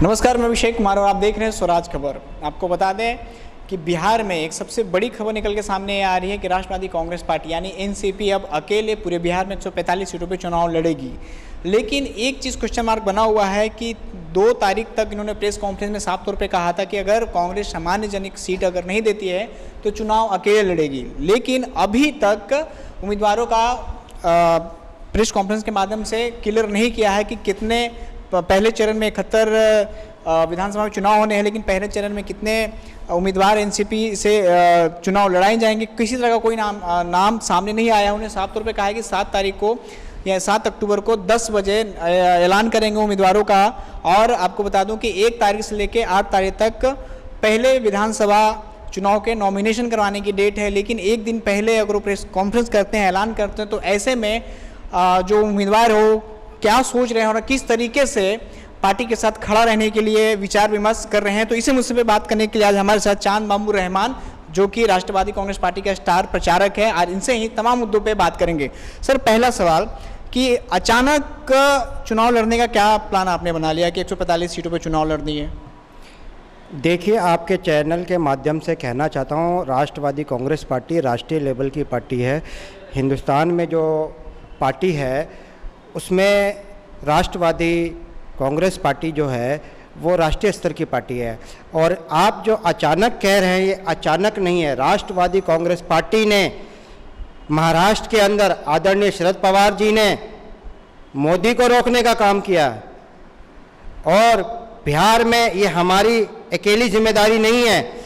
नमस्कार, मैं अभिषेक कुमार और आप देख रहे हैं स्वराज खबर। आपको बता दें कि बिहार में एक सबसे बड़ी खबर निकल के सामने आ रही है कि राष्ट्रवादी कांग्रेस पार्टी यानी एनसीपी अब अकेले पूरे बिहार में 145 सीटों पे चुनाव लड़ेगी। लेकिन एक चीज़ क्वेश्चन मार्क बना हुआ है कि 2 तारीख तक इन्होंने प्रेस कॉन्फ्रेंस में साफ तौर पे कहा था कि अगर कांग्रेस सामान्यजनिक सीट अगर नहीं देती है तो चुनाव अकेले लड़ेगी। लेकिन अभी तक उम्मीदवारों का प्रेस कॉन्फ्रेंस के माध्यम से क्लियर नहीं किया है कि कितने पहले चरण में 71 विधानसभा में चुनाव होने हैं, लेकिन पहले चरण में कितने उम्मीदवार एनसीपी से चुनाव लड़ाए जाएंगे। किसी तरह का कोई नाम सामने नहीं आया। उन्हें साफ तौर पे कहा है कि 7 तारीख को या 7 अक्टूबर को 10 बजे ऐलान करेंगे उम्मीदवारों का। और आपको बता दूं कि 1 तारीख से लेकर 8 तारीख तक पहले विधानसभा चुनाव के नॉमिनेशन करवाने की डेट है। लेकिन एक दिन पहले अगर वो प्रेस कॉन्फ्रेंस करते हैं, ऐलान करते हैं, तो ऐसे में जो उम्मीदवार हो क्या सोच रहे हैं और किस तरीके से पार्टी के साथ खड़ा रहने के लिए विचार विमर्श कर रहे हैं, तो इसी मुद्दे पे बात करने के लिए आज हमारे साथ चांद बाबू रहमान, जो कि राष्ट्रवादी कांग्रेस पार्टी का स्टार प्रचारक है। आज इनसे ही तमाम मुद्दों पे बात करेंगे। सर, पहला सवाल कि अचानक चुनाव लड़ने का क्या प्लान आपने बना लिया कि 145 सीटों पर चुनाव लड़नी है? देखिए, आपके चैनल के माध्यम से कहना चाहता हूँ, राष्ट्रवादी कांग्रेस पार्टी राष्ट्रीय लेवल की पार्टी है। हिंदुस्तान में जो पार्टी है उसमें राष्ट्रवादी कांग्रेस पार्टी जो है वो राष्ट्रीय स्तर की पार्टी है। और आप जो अचानक कह रहे हैं, ये अचानक नहीं है। राष्ट्रवादी कांग्रेस पार्टी ने महाराष्ट्र के अंदर आदरणीय शरद पवार जी ने मोदी को रोकने का काम किया, और बिहार में ये हमारी अकेली जिम्मेदारी नहीं है,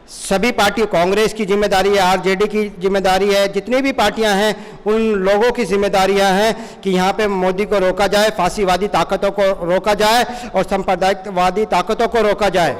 सभी पार्टी, कांग्रेस की जिम्मेदारी है, आरजेडी की जिम्मेदारी है, जितनी भी पार्टियां हैं उन लोगों की जिम्मेदारियां हैं कि यहाँ पे मोदी को रोका जाए, फांसीवादी ताकतों को रोका जाए और सांप्रदायिकवादी ताकतों को रोका जाए।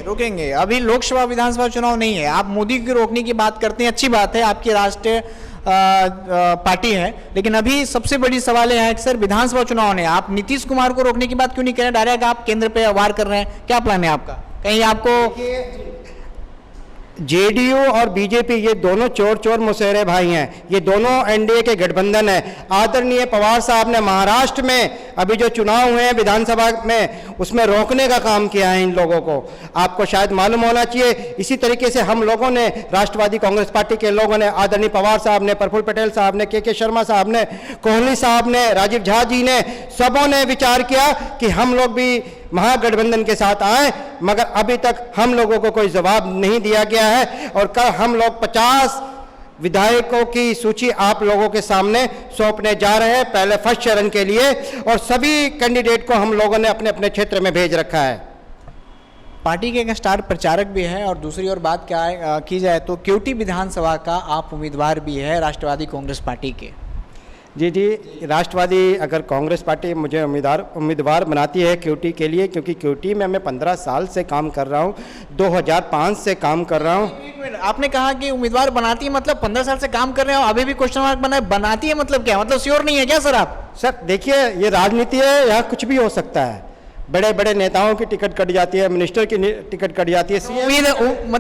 रोकेंगे। अभी लोकसभा विधानसभा चुनाव नहीं है, आप मोदी को रोकने की बात करते हैं, अच्छी बात है, आपकी राष्ट्रीय पार्टी है। लेकिन अभी सबसे बड़ी सवाल है कि सर विधानसभा चुनाव ने आप नीतीश कुमार को रोकने की बात क्यों नहीं कर रहे? डायरेक्ट आप केंद्र पे वार कर रहे हैं, क्या प्लान है आपका? कहीं आपको जेडीयू और बीजेपी ये दोनों चोर चोर मुसहरे भाई हैं, ये दोनों एनडीए के गठबंधन है। आदरणीय पवार साहब ने महाराष्ट्र में अभी जो चुनाव हुए हैं विधानसभा में, उसमें रोकने का काम किया है इन लोगों को। आपको शायद मालूम होना चाहिए। इसी तरीके से हम लोगों ने, राष्ट्रवादी कांग्रेस पार्टी के लोगों ने, आदरणीय पवार साहब ने, प्रफुल्ल पटेल साहब ने, के शर्मा साहब ने, कोहली साहब ने, राजीव झा जी ने, सबों ने विचार किया कि हम लोग भी महागठबंधन के साथ आए, मगर अभी तक हम लोगों को कोई जवाब नहीं दिया गया है। और कल हम लोग 50 विधायकों की सूची आप लोगों के सामने सौंपने जा रहे हैं, पहले फर्स्ट चरण के लिए, और सभी कैंडिडेट को हम लोगों ने अपने अपने क्षेत्र में भेज रखा है। पार्टी के एक स्टार प्रचारक भी है, और दूसरी ओर बात क्या की जाए तो केवटी विधानसभा का आप उम्मीदवार भी है राष्ट्रवादी कांग्रेस पार्टी के। जी, राष्ट्रवादी अगर कांग्रेस पार्टी मुझे उम्मीदवार बनाती है केवटी के लिए, क्योंकि केवटी में मैं 15 साल से काम कर रहा हूँ, 2005 से काम कर रहा हूँ। एक मिनट, आपने कहा कि उम्मीदवार बनाती है, मतलब 15 साल से काम कर रहे हो, अभी भी क्वेश्चन मार्क बना है, बनाती है मतलब क्या? मतलब श्योर नहीं है क्या सर आप? सर देखिए, ये राजनीति है, यहाँ कुछ भी हो सकता है। बड़े बड़े नेताओं की टिकट कट जाती है, मिनिस्टर की टिकट कट जाती है।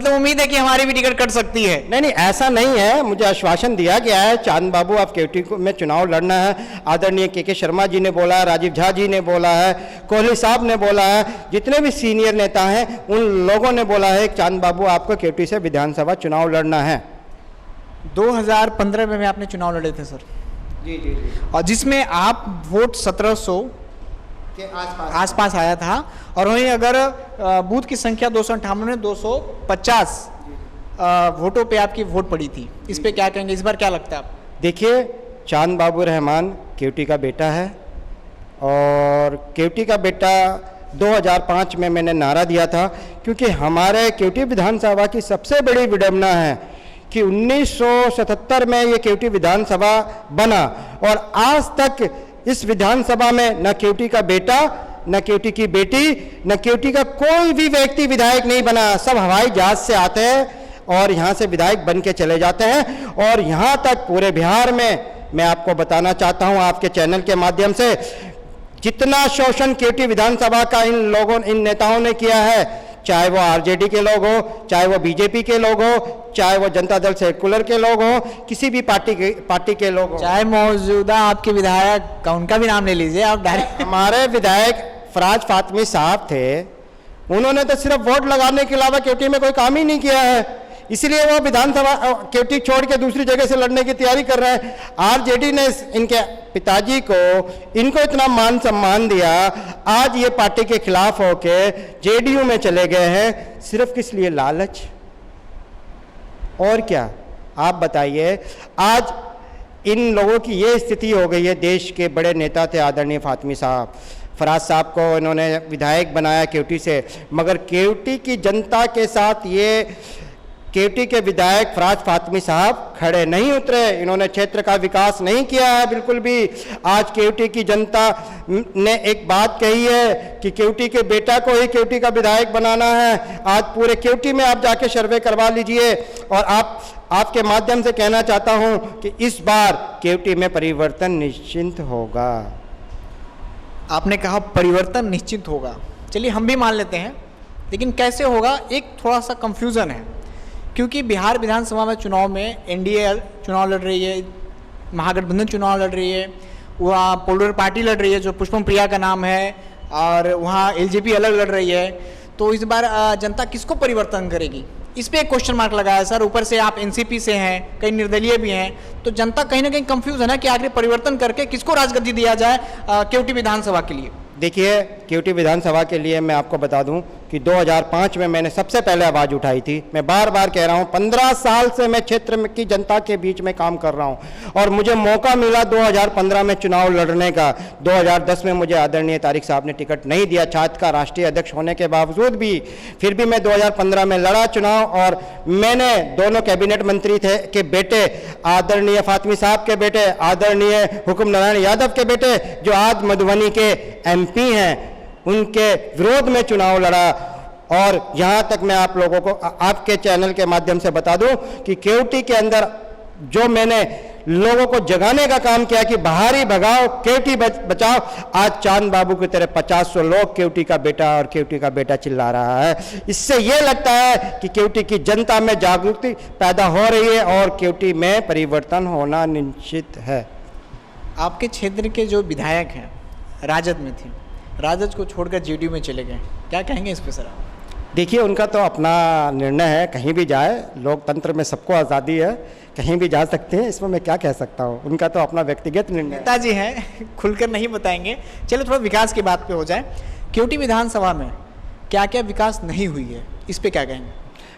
उम्मीद है कि हमारी भी टिकट कट सकती है? नहीं, ऐसा नहीं है। मुझे आश्वासन दिया गया है, चांद बाबू आप केवटी में चुनाव लड़ना है। आदरणीय के शर्मा जी ने बोला है, राजीव झा जी ने बोला है, कोहली साहब ने बोला है, जितने भी सीनियर नेता हैं उन लोगों ने बोला है चांद बाबू आपको केवटी से विधानसभा चुनाव लड़ना है। 2015 में आपने चुनाव लड़े थे सर? जी। और जिसमें आप वोट 1700 के आसपास आया था, और वहीं अगर बूथ की संख्या 258 में 250 वोटों पे आपकी वोट पड़ी थी। इस पे क्या कहेंगे? इस बार क्या लगता है आप? देखिए, चांद बाबू रहमान केवटी का बेटा है, और केवटी का बेटा 2005 में मैंने नारा दिया था, क्योंकि हमारे केवटी विधानसभा की सबसे बड़ी विडंबना है कि 1977 में ये केवटी विधानसभा बना, और आज तक इस विधानसभा में न केवटी का बेटा, न केवटी की बेटी, न केवटी का कोई भी व्यक्ति विधायक नहीं बना। सब हवाई जहाज से आते हैं और यहाँ से विधायक बन के चले जाते हैं। और यहाँ तक पूरे बिहार में मैं आपको बताना चाहता हूँ आपके चैनल के माध्यम से, जितना शोषण केवटी विधानसभा का इन लोगों, इन नेताओं ने किया है, चाहे वो आरजेडी के लोग हो, चाहे वो बीजेपी के लोग हो, चाहे वो जनता दल सेकुलर के लोग हो, किसी भी पार्टी के लोग हो, चाहे मौजूदा आपके विधायक का उनका भी नाम ले लीजिए आप डायरेक्ट। हमारे विधायक फराज फातमी साहब थे, उन्होंने तो सिर्फ वोट लगाने के अलावा केवटी में कोई काम ही नहीं किया है, इसलिए वो विधानसभा केवटी छोड़ के दूसरी जगह से लड़ने की तैयारी कर रहे हैं। आरजेडी ने इनके पिताजी को इनको इतना मान सम्मान दिया, आज ये पार्टी के खिलाफ होके जेडीयू में चले गए हैं, सिर्फ किस लिए? लालच। और क्या आप बताइए। आज इन लोगों की ये स्थिति हो गई है। देश के बड़े नेता थे आदरणीय फातमी साहब, फराज साहब को इन्होंने विधायक बनाया केवटी से, मगर केवटी की जनता के साथ ये केवटी के विधायक फराज फातमी साहब खड़े नहीं उतरे। इन्होंने क्षेत्र का विकास नहीं किया है बिल्कुल भी। आज केवटी की जनता ने एक बात कही है कि केवटी के बेटा को ही केवटी का विधायक बनाना है। आज पूरे केवटी में आप जाके सर्वे करवा लीजिए, और आपके माध्यम से कहना चाहता हूं कि इस बार केवटी में परिवर्तन निश्चित होगा। आपने कहा परिवर्तन निश्चित होगा, चलिए हम भी मान लेते हैं, लेकिन कैसे होगा एक थोड़ा सा कंफ्यूजन है, क्योंकि बिहार विधानसभा में चुनाव में एनडीए चुनाव लड़ रही है, महागठबंधन चुनाव लड़ रही है, वहाँ पोलर पार्टी लड़ रही है जो पुष्पम प्रिया का नाम है, और वहाँ एलजेपी अलग लड़ रही है। तो इस बार जनता किसको परिवर्तन करेगी, इस पर एक क्वेश्चन मार्क लगा है सर। ऊपर से आप एनसीपी से हैं, कई निर्दलीय भी हैं, तो जनता कहीं ना कहीं कंफ्यूज है ना कि आखिर परिवर्तन करके किसको राजगद्दी दिया जाए केवटी विधानसभा के लिए। देखिए, केवटी विधानसभा के लिए मैं आपको बता दूं कि 2005 में मैंने सबसे पहले आवाज़ उठाई थी। मैं बार बार कह रहा हूं, 15 साल से मैं क्षेत्र की जनता के बीच में काम कर रहा हूं, और मुझे मौका मिला 2015 में चुनाव लड़ने का। 2010 में मुझे आदरणीय तारिक साहब ने टिकट नहीं दिया, छात्र का राष्ट्रीय अध्यक्ष होने के बावजूद भी। फिर भी मैं 2015 में लड़ा चुनाव, और मैंने दोनों कैबिनेट मंत्री थे के बेटे, आदरणीय फातमी साहब के बेटे, आदरणीय हुकुम नारायण यादव के बेटे, जो आज मधुबनी के एमपी हैं, उनके विरोध में चुनाव लड़ा। और यहाँ तक मैं आप लोगों को आपके चैनल के माध्यम से बता दूं कि केवटी के अंदर जो मैंने लोगों को जगाने का काम किया कि बाहर ही भगाओ, केवटी बचाओ, आज चांद बाबू की तरह 50-100 लोग केवटी का बेटा और केवटी का बेटा चिल्ला रहा है। इससे ये लगता है कि केवटी की जनता में जागरूकता पैदा हो रही है और केवटी में परिवर्तन होना निश्चित है। आपके क्षेत्र के जो विधायक हैं राजद में थे, राजद को छोड़कर जेडीयू में चले गए, क्या कहेंगे इस पे सर आप? देखिए, उनका तो अपना निर्णय है, कहीं भी जाए, लोकतंत्र में सबको आज़ादी है, कहीं भी जा सकते हैं, इसमें मैं क्या कह सकता हूँ। उनका तो अपना व्यक्तिगत निर्णय है। नेताजी हैं, खुलकर नहीं बताएंगे। चलिए थोड़ा विकास की बात पे हो जाए। केवटी विधानसभा में क्या क्या विकास नहीं हुई है, इस पे क्या कहेंगे?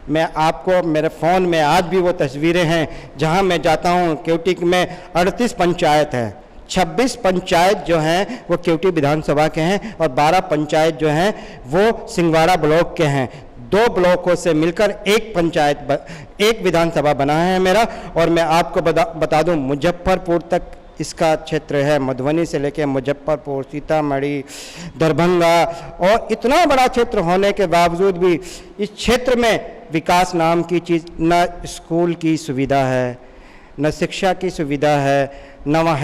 मैं आपको, मेरे फ़ोन में आज भी वो तस्वीरें हैं जहाँ मैं जाता हूँ। केवटी में 38 पंचायत है, 26 पंचायत जो हैं वो केवटी विधानसभा के हैं, और 12 पंचायत जो हैं वो सिंगवाड़ा ब्लॉक के हैं। 2 ब्लॉकों से मिलकर एक विधानसभा बना है मेरा। और मैं आपको बता दूं, मुजफ्फरपुर तक इसका क्षेत्र है, मधुबनी से लेकर मुजफ्फरपुर, सीतामढ़ी, दरभंगा, और इतना बड़ा क्षेत्र होने के बावजूद भी इस क्षेत्र में विकास नाम की चीज़, न स्कूल की सुविधा है, न शिक्षा की सुविधा है, न वहाँ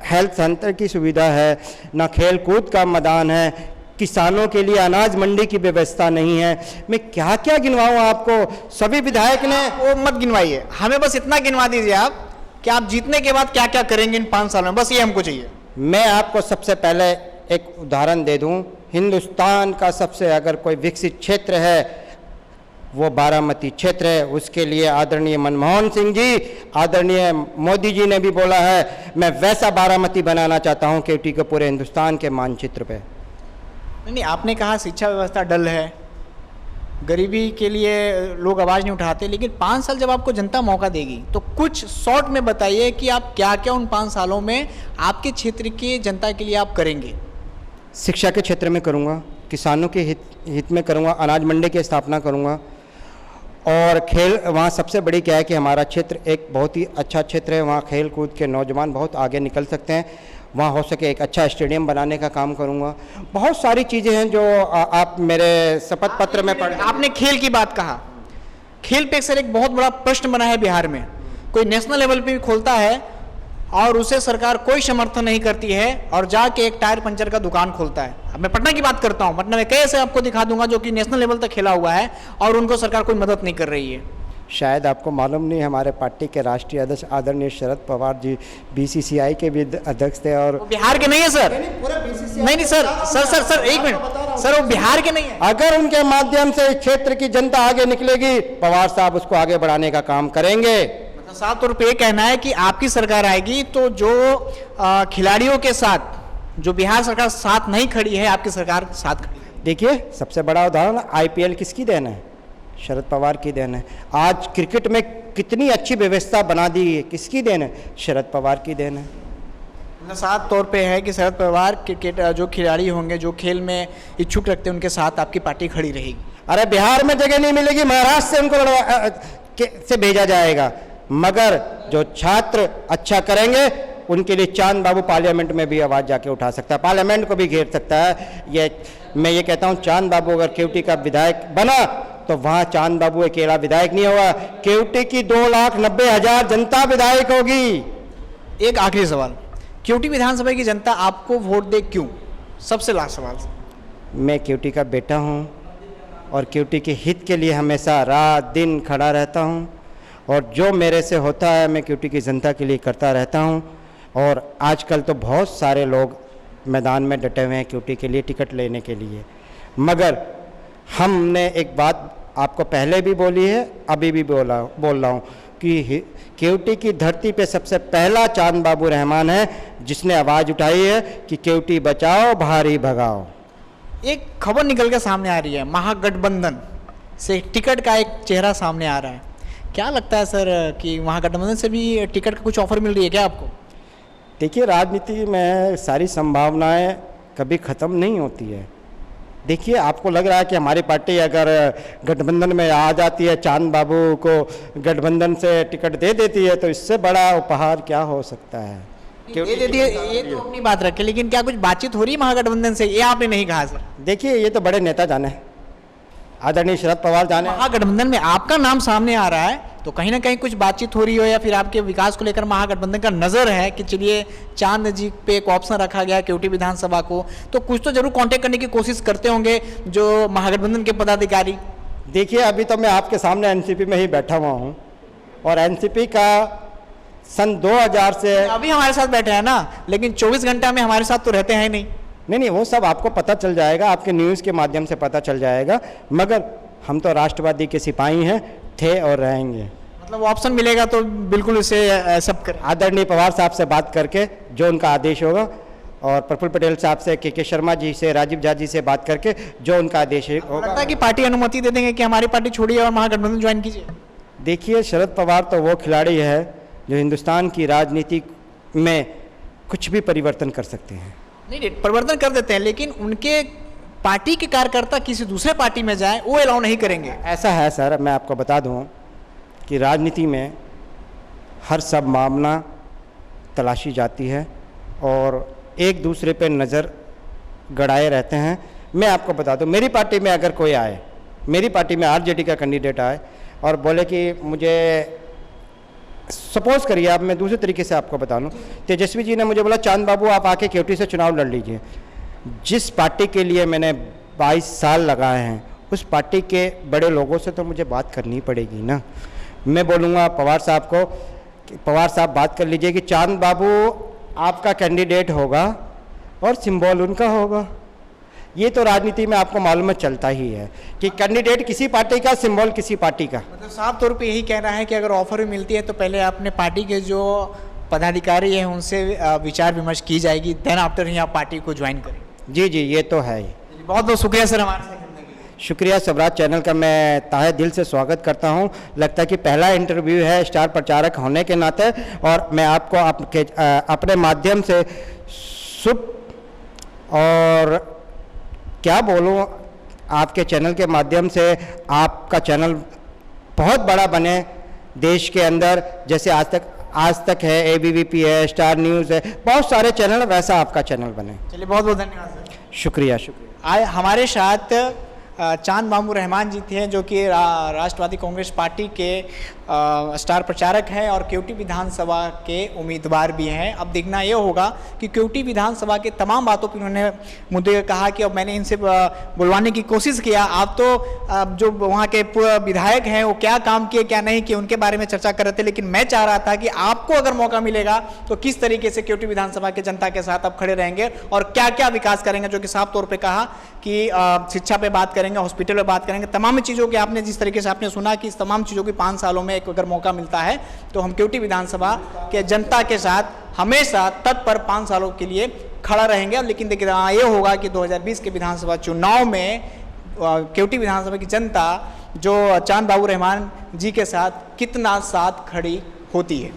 हेल्थ सेंटर की सुविधा है, न खेल कूद का मैदान है, किसानों के लिए अनाज मंडी की व्यवस्था नहीं है। मैं क्या क्या गिनवाऊँ आपको। सभी विधायक ने वो मत गिनवाइए, हमें बस इतना गिनवा दीजिए आप कि आप जीतने के बाद क्या क्या करेंगे इन 5 सालों में, बस ये हमको चाहिए। मैं आपको सबसे पहले एक उदाहरण दे दूं। हिंदुस्तान का सबसे अगर कोई विकसित क्षेत्र है वो बारामती क्षेत्र है। उसके लिए आदरणीय मनमोहन सिंह जी, आदरणीय मोदी जी ने भी बोला है, मैं वैसा बारामती बनाना चाहता हूं केवटी को पूरे हिंदुस्तान के मानचित्र पे। नहीं, आपने कहा शिक्षा व्यवस्था डल है, गरीबी के लिए लोग आवाज़ नहीं उठाते, लेकिन 5 साल जब आपको जनता मौका देगी तो कुछ शॉर्ट में बताइए कि आप क्या क्या उन 5 सालों में आपके क्षेत्र की जनता के लिए आप करेंगे। शिक्षा के क्षेत्र में करूँगा, किसानों के हित में करूँगा, अनाज मंडी की स्थापना करूँगा, और खेल, वहाँ सबसे बड़ी क्या है कि हमारा क्षेत्र एक बहुत ही अच्छा क्षेत्र है, वहाँ खेल कूद के नौजवान बहुत आगे निकल सकते हैं। वहाँ हो सके एक अच्छा स्टेडियम बनाने का काम करूँगा। बहुत सारी चीज़ें हैं जो आप मेरे शपथ पत्र में पढ़। आपने खेल की बात कहा, खेल पे सर एक बहुत बड़ा प्रश्न बना है बिहार में। कोई नेशनल लेवल पे भी खोलता है और उसे सरकार कोई समर्थन नहीं करती है, और जाके एक टायर पंचर का दुकान खोलता है। अब मैं पटना की बात करता हूँ, पटना में कई ऐसे आपको दिखा दूंगा जो कि नेशनल लेवल तक खेला हुआ है और उनको सरकार कोई मदद नहीं कर रही है। शायद आपको मालूम नहीं, हमारे पार्टी के राष्ट्रीय अध्यक्ष आदरणीय शरद पवार जी बीसीसीआई के भी अध्यक्ष थे, और बिहार के नहीं है सर, पूरा नहीं नहीं सर सर सर सर एक मिनट सर, वो बिहार के नहीं है। अगर उनके माध्यम से इस क्षेत्र की जनता आगे निकलेगी, पवार साहब उसको आगे बढ़ाने का काम करेंगे। मतलब साफ तौर पे ये कहना है कि आपकी सरकार आएगी तो जो खिलाड़ियों के साथ जो बिहार सरकार साथ नहीं खड़ी है, आपकी सरकार साथ खड़ी है। देखिए, सबसे बड़ा उदाहरण आईपीएल किसकी देन है? शरद पवार की देन है। आज क्रिकेट में कितनी अच्छी व्यवस्था बना दी है, किसकी देन है? शरद पवार की देन है। मतलब साफ तौर पे है कि शरद पवार क्रिकेट जो खिलाड़ी होंगे, जो खेल में इच्छुक रखते हैं, उनके साथ आपकी पार्टी खड़ी रहेगी। अरे बिहार में जगह नहीं मिलेगी, महाराष्ट्र से उनको से भेजा जाएगा, मगर जो छात्र अच्छा करेंगे उनके लिए चांद बाबू पार्लियामेंट में भी आवाज़ जाके उठा सकता है, पार्लियामेंट को भी घेर सकता है। मैं ये कहता हूँ, चांद बाबू अगर केवटी का विधायक बना तो वहाँ चांद बाबू अकेला विधायक नहीं होगा, केवटी की 2,90,000 जनता विधायक होगी। एक आखिरी सवाल, केवटी विधानसभा की जनता आपको वोट दे क्यों? सबसे लास्ट सवाल। मैं केवटी का बेटा हूँ और केवटी के हित के लिए हमेशा रात दिन खड़ा रहता हूँ, और जो मेरे से होता है मैं केवटी की जनता के लिए करता रहता हूँ। और आजकल तो बहुत सारे लोग मैदान में डटे हुए हैं केवटी के लिए टिकट लेने के लिए, मगर हमने एक बात आपको पहले भी बोली है, अभी भी बोल रहा हूँ कि केवटी की धरती पे सबसे पहला चांद बाबू रहमान है जिसने आवाज़ उठाई है कि केवटी बचाओ भारी भगाओ। एक खबर निकल के सामने आ रही है, महागठबंधन से टिकट का एक चेहरा सामने आ रहा है। क्या लगता है सर कि महागठबंधन से भी टिकट का कुछ ऑफर मिल रही है क्या आपको? देखिए, राजनीति में सारी संभावनाएं कभी ख़त्म नहीं होती है। देखिए, आपको लग रहा है कि हमारी पार्टी अगर गठबंधन में आ जाती है, चांद बाबू को गठबंधन से टिकट दे देती है, तो इससे बड़ा उपहार क्या हो सकता है? दे देती है ये तो अपनी बात रखे, लेकिन क्या कुछ बातचीत हो रही है महागठबंधन से? ये आपने नहीं कहा सर। देखिए, ये तो बड़े नेता जाने, आदरणीय शरद पवार जाने। महागठबंधन में आपका नाम सामने आ रहा है तो कहीं ना कहीं कुछ बातचीत हो रही हो, या फिर आपके विकास को लेकर महागठबंधन का नजर है कि चलिए चांद जी पे एक ऑप्शन रखा गया केवटी विधानसभा को, तो कुछ तो जरूर कांटेक्ट करने की कोशिश करते होंगे जो महागठबंधन के पदाधिकारी। देखिए, अभी तो मैं आपके सामने एनसीपी में ही बैठा हुआ हूँ, और एनसीपी का सन 2000 से अभी हमारे साथ बैठे हैं ना, लेकिन 24 घंटा में हमारे साथ तो रहते हैं नहीं। नहीं, वो सब आपको पता चल जाएगा, आपके न्यूज़ के माध्यम से पता चल जाएगा, मगर हम तो राष्ट्रवादी के सिपाही हैं, थे और रहेंगे। मतलब ऑप्शन मिलेगा तो बिल्कुल इसे सब करें। आदरणीय पवार साहब से बात करके जो उनका आदेश होगा, और प्रफुल्ल पटेल साहब से, के शर्मा जी से, राजीव झा जी से बात करके जो उनका आदेश होगा। लगता है कि पार्टी अनुमति दे देंगे कि हमारी पार्टी छोड़िए और महागठबंधन ज्वाइन कीजिए? देखिए, शरद पवार तो वो खिलाड़ी है जो हिंदुस्तान की राजनीति में कुछ भी परिवर्तन कर सकते हैं। नहीं, परिवर्तन कर देते हैं, लेकिन उनके पार्टी के कार्यकर्ता किसी दूसरे पार्टी में जाए वो अलाउ नहीं करेंगे। ऐसा है सर, मैं आपको बता दूं कि राजनीति में हर सब मामला तलाशी जाती है और एक दूसरे पे नज़र गड़ाए रहते हैं। मैं आपको बता दूं, मेरी पार्टी में अगर कोई आए, मेरी पार्टी में आरजेडी का कैंडिडेट आए और बोले कि मुझे, सपोज करिए आप, मैं दूसरे तरीके से आपको बता दूं, तेजस्वी जी ने मुझे बोला चांद बाबू आप आके केवटी से चुनाव लड़ लीजिए। जिस पार्टी के लिए मैंने 22 साल लगाए हैं, उस पार्टी के बड़े लोगों से तो मुझे बात करनी पड़ेगी ना। मैं बोलूँगा पवार साहब को कि पवार साहब बात कर लीजिए कि चांद बाबू आपका कैंडिडेट होगा और सिंबल उनका होगा। ये तो राजनीति में आपको मालूम चलता ही है कि कैंडिडेट किसी पार्टी का, सिंबल किसी पार्टी का। मतलब साफ तौर पे यही कहना है कि अगर ऑफर भी मिलती है तो पहले अपने पार्टी के जो पदाधिकारी हैं उनसे विचार विमर्श की जाएगी, देन आफ्टर ही आप पार्टी को ज्वाइन करें। जी, ये तो है ही। बहुत बहुत शुक्रिया सर हमारे साथ जुड़ने के लिए। शुक्रिया। स्वराज चैनल का मैं तहे दिल से स्वागत करता हूं। लगता है कि पहला इंटरव्यू है स्टार प्रचारक होने के नाते, और मैं आपको अपने माध्यम से शुभ और क्या बोलूं, आपके चैनल के माध्यम से आपका चैनल बहुत बड़ा बने देश के अंदर, जैसे आज तक है, ABVP है, स्टार न्यूज़ है, बहुत सारे चैनल, वैसा आपका चैनल बने। चलिए बहुत बहुत धन्यवाद सर। शुक्रिया। आज हमारे साथ चांद बाबू रहमान जी थे, जो कि राष्ट्रवादी कांग्रेस पार्टी के स्टार प्रचारक हैं और केवटी विधानसभा के उम्मीदवार भी हैं। अब देखना ये होगा कि केवटी विधानसभा के तमाम बातों पर उन्होंने मुद्दे कहा कि अब मैंने इनसे बुलवाने की कोशिश किया, आप तो जो वहाँ के विधायक हैं वो क्या काम किए क्या नहीं किए उनके बारे में चर्चा कर रहे थे, लेकिन मैं चाह रहा था कि आपको अगर मौका मिलेगा तो किस तरीके से केवटी विधानसभा के जनता के साथ आप खड़े रहेंगे और क्या क्या विकास करेंगे, जो कि साफ तौर पे कहा कि शिक्षा पे बात करेंगे, हॉस्पिटल पे बात करेंगे, तमाम चीज़ों की आपने जिस तरीके से आपने सुना कि इस तमाम चीज़ों की 5 सालों में एक अगर मौका मिलता है तो हम केवटी विधानसभा के जनता के साथ हमेशा तत्पर 5 सालों के लिए खड़ा रहेंगे। लेकिन देखिए ये होगा कि 2020 के विधानसभा चुनाव में केवटी विधानसभा की जनता जो चांद बाबू रहमान जी के साथ कितना साथ खड़ी होती है।